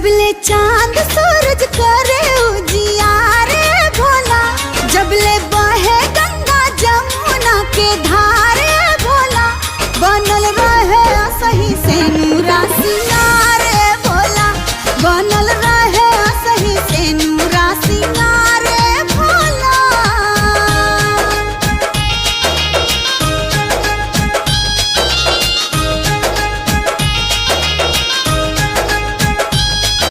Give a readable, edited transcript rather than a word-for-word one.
जबले चांद सूरज करे उजियारे भोला, जबले बहे गंगा जमुना के धारे भोला, बनल रहे सही से नूरा सिंगारे भोला, बनल रहे